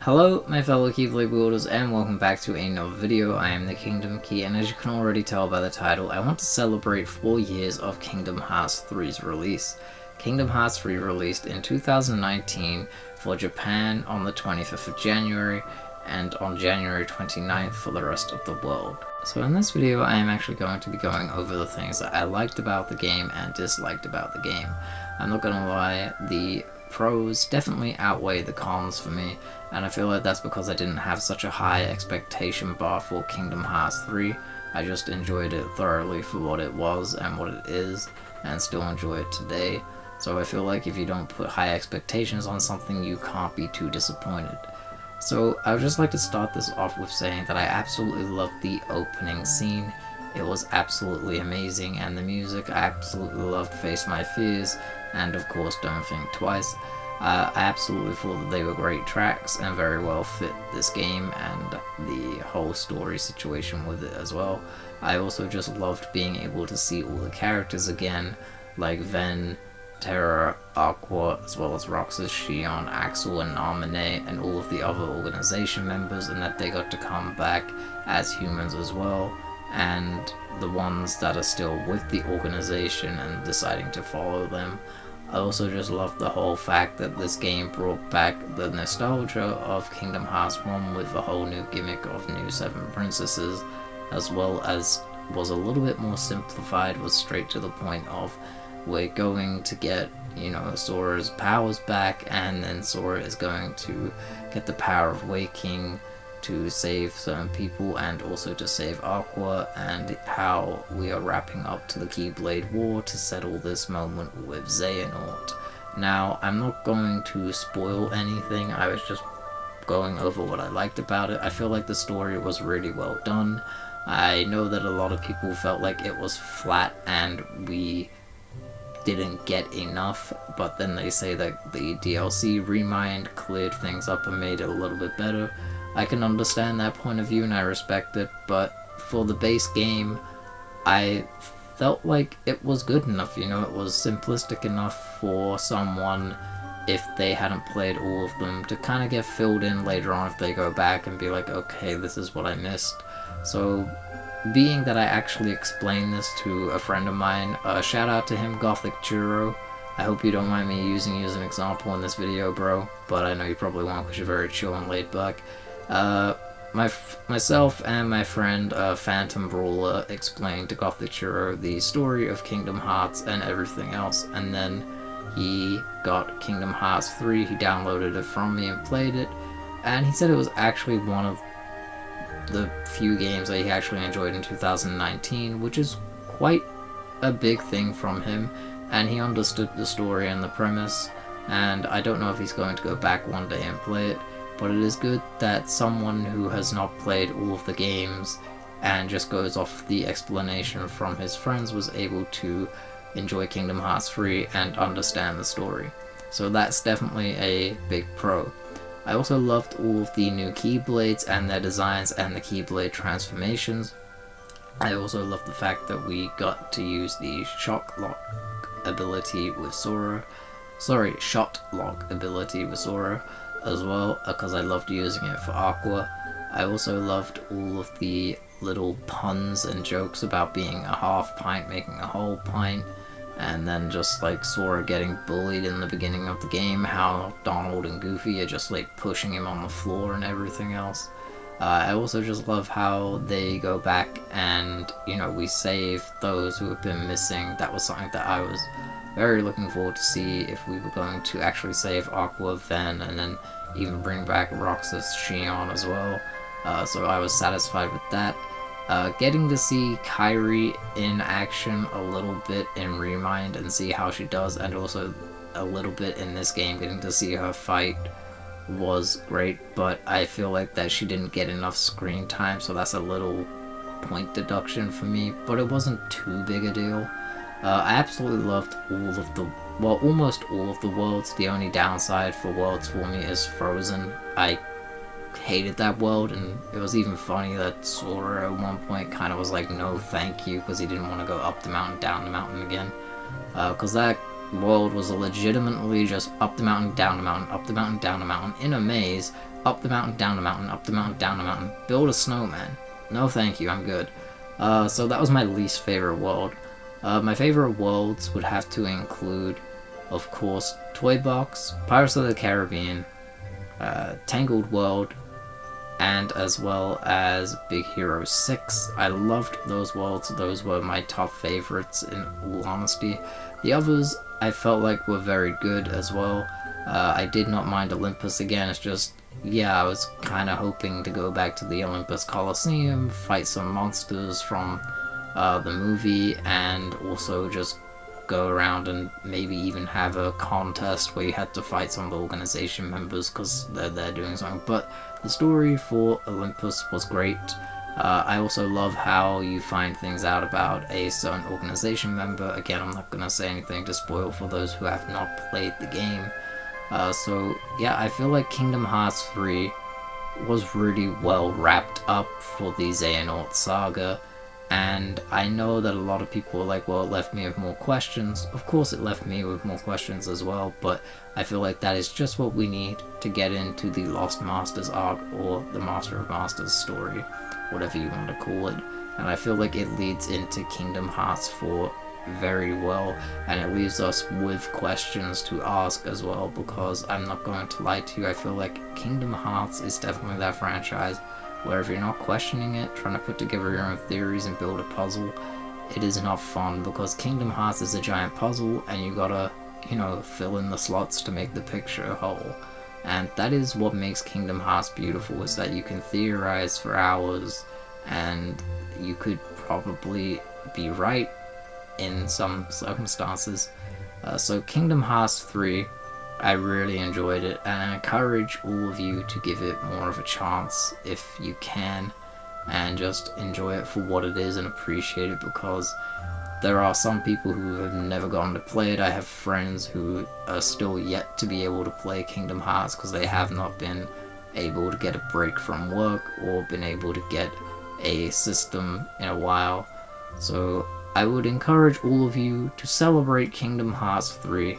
Hello my fellow Keyblade wielders and welcome back to another video. I am the Kingdom Key, and as you can already tell by the title, I want to celebrate 4 years of Kingdom Hearts 3's release. Kingdom Hearts 3 released in 2019 for Japan on the 25th of January and on January 29th for the rest of the world. So in this video I am actually going to be going over the things that I liked about the game and disliked about the game. I'm not gonna lie, the pros definitely outweigh the cons for me, and I feel like that's because I didn't have such a high expectation bar for Kingdom Hearts 3. I just enjoyed it thoroughly for what it was and what it is, and still enjoy it today. So I feel like if you don't put high expectations on something, you can't be too disappointed. So I would just like to start this off with saying that I absolutely loved the opening scene. It was absolutely amazing, and the music, I absolutely loved Face My Fears, and of course Don't Think Twice. I absolutely thought that they were great tracks and very well fit this game and the whole story situation with it as well. I also just loved being able to see all the characters again, like Ven, Terra, Aqua, as well as Roxas, Xion, Axel, and Naminé, and all of the other organization members, and that they got to come back as humans as well, and the ones that are still with the organization and deciding to follow them. I also just love the whole fact that this game brought back the nostalgia of Kingdom Hearts 1 with the whole new gimmick of new 7 princesses, as well as was a little bit more simplified, was straight to the point of we're going to get, Sora's powers back, and then Sora is going to get the power of waking to save certain people and also to save Aqua, and how we are wrapping up to the Keyblade War to settle this moment with Xehanort. Now, I'm not going to spoil anything, I was just going over what I liked about it. I feel like the story was really well done. I know that a lot of people felt like it was flat and we didn't get enough, but then they say that the DLC Remind cleared things up and made it a little bit better. I can understand that point of view and I respect it, but for the base game, I felt like it was good enough, it was simplistic enough for someone, if they hadn't played all of them, to kind of get filled in later on if they go back and be like, okay, this is what I missed. So, being that I actually explained this to a friend of mine, shout out to him, Gothic Churro. I hope you don't mind me using you as an example in this video, bro, but I know you probably won't because you're very chill and laid back. Myself and my friend Phantom Brawler explained to Gothic Churro the story of Kingdom Hearts and everything else, and then he got Kingdom Hearts 3, he downloaded it from me and played it, and he said it was actually one of the few games that he actually enjoyed in 2019, which is quite a big thing from him, and he understood the story and the premise, and I don't know if he's going to go back one day and play it, but it is good that someone who has not played all of the games and just goes off the explanation from his friends was able to enjoy Kingdom Hearts 3 and understand the story. So that's definitely a big pro. I also loved all of the new Keyblades and their designs and the Keyblade transformations. I also loved the fact that we got to use the Shock Lock ability with Sora. Shot Lock ability with Sora as well, because I loved using it for Aqua. I also loved all of the little puns and jokes about being a half pint making a whole pint, and then just like Sora getting bullied in the beginning of the game, how Donald and Goofy are just like pushing him on the floor and everything else. I also just love how they go back and, we save those who have been missing. That was something that I was very looking forward to see, if we were going to actually save Aqua, Ven, and then even bring back Roxas, Xion as well. So I was satisfied with that. Getting to see Kairi in action a little bit in Remind and see how she does, and also a little bit in this game, getting to see her fight was great, but I feel like that she didn't get enough screen time, so that's a little point deduction for me, but it wasn't too big a deal. I absolutely loved almost all of the worlds. The only downside for worlds for me is Frozen. I hated that world, and it was even funny that Sora at one point kind of was like, no thank you, because he didn't want to go up the mountain, down the mountain again, because that world was legitimately just up the mountain, down the mountain, up the mountain, down the mountain, in a maze, up the mountain, down the mountain, up the mountain, down the mountain. Build a snowman. No thank you, I'm good. So that was my least favorite world. My favorite worlds would have to include, of course, Toy Box, Pirates of the Caribbean, Tangled World, and as well as Big Hero 6. I loved those worlds. Those were my top favorites in all honesty. The others I felt like were very good as well. I did not mind Olympus again. It's just, yeah, I was kind of hoping to go back to the Olympus Coliseum, fight some monsters from the movie, and also just go around and maybe even have a contest where you had to fight some of the organization members because they're doing something. But the story for Olympus was great. I also love how you find things out about a certain organization member. Again, I'm not going to say anything to spoil for those who have not played the game. So yeah, I feel like Kingdom Hearts 3 was really well wrapped up for the Xehanort saga. And I know that a lot of people are like, well, it left me with more questions. Of course it left me with more questions as well, but I feel like that is just what we need to get into the Lost Masters arc, or the Master of Masters story, whatever you want to call it. And I feel like it leads into Kingdom Hearts 4 very well, and it leaves us with questions to ask as well, because I'm not going to lie to you, I feel like Kingdom Hearts is definitely that franchise where if you're not questioning it, trying to put together your own theories and build a puzzle, it is not fun, because Kingdom Hearts is a giant puzzle and you gotta, you know, fill in the slots to make the picture whole. And that is what makes Kingdom Hearts beautiful, is that you can theorize for hours and you could probably be right in some circumstances. So Kingdom Hearts 3, I really enjoyed it, and I encourage all of you to give it more of a chance if you can, and just enjoy it for what it is and appreciate it, because there are some people who have never gotten to play it. I have friends who are still yet to be able to play Kingdom Hearts because they have not been able to get a break from work or been able to get a system in a while. So I would encourage all of you to celebrate Kingdom Hearts 3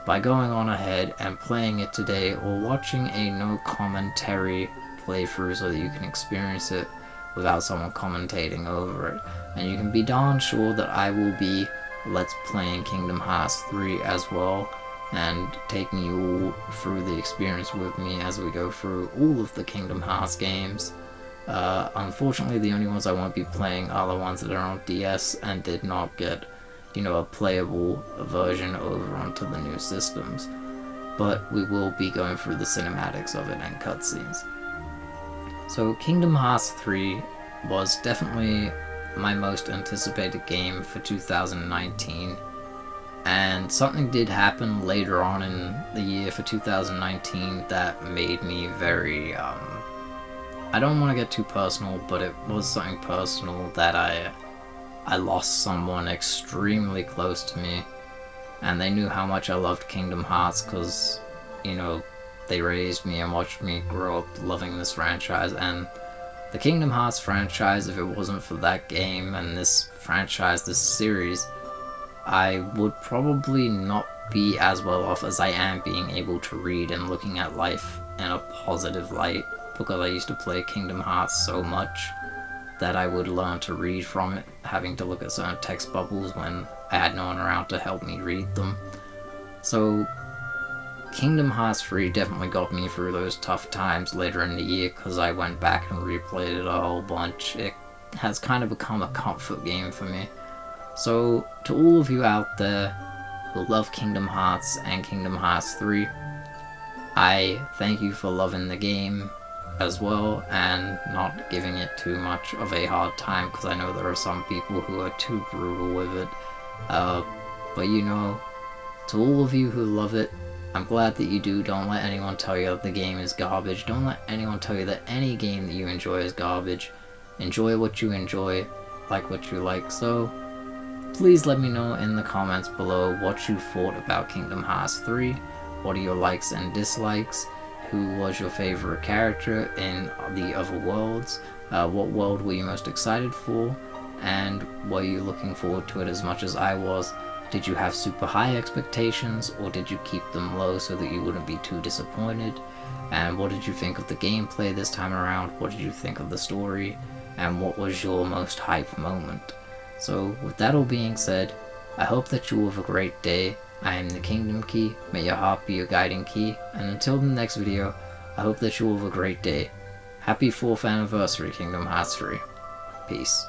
by going on ahead and playing it today, or watching a no commentary playthrough so that you can experience it without someone commentating over it. And you can be darn sure that I will be let's playing Kingdom Hearts 3 as well, and taking you all through the experience with me as we go through all of the Kingdom Hearts games. Unfortunately, the only ones I won't be playing are the ones that are on DS and did not get, you know, a playable version over onto the new systems. But we will be going through the cinematics of it and cutscenes. So Kingdom Hearts 3 was definitely my most anticipated game for 2019. And something did happen later on in the year for 2019 that made me very, I don't want to get too personal, but it was something personal that I lost someone extremely close to me, and they knew how much I loved Kingdom Hearts because, you know, they raised me and watched me grow up loving this franchise. And the Kingdom Hearts franchise, if it wasn't for that game and this franchise, this series, I would probably not be as well off as I am being able to read and looking at life in a positive light, because I used to play Kingdom Hearts so much that I would learn to read from it, having to look at certain text bubbles when I had no one around to help me read them. So Kingdom Hearts 3 definitely got me through those tough times later in the year, because I went back and replayed it a whole bunch. It has kind of become a comfort game for me. So to all of you out there who love Kingdom Hearts and Kingdom Hearts 3, I thank you for loving the game as well and not giving it too much of a hard time, because I know there are some people who are too brutal with it. But you know, to all of you who love it, I'm glad that you do. Don't let anyone tell you that the game is garbage. Don't let anyone tell you that any game that you enjoy is garbage. Enjoy what you enjoy, like what you like. So please let me know in the comments below what you thought about Kingdom Hearts 3. What are your likes and dislikes? Who was your favorite character in the other worlds? What world were you most excited for? And were you looking forward to it as much as I was Did you have super high expectations, or did you keep them low so that you wouldn't be too disappointed? And what did you think of the gameplay this time around? What did you think of the story? And what was your most hype moment? So with that all being said, I hope that you all have a great day. I am the Kingdom Key, may your heart be your guiding key, and until the next video, I hope that you all have a great day. Happy 4th anniversary, Kingdom Hearts 3. Peace.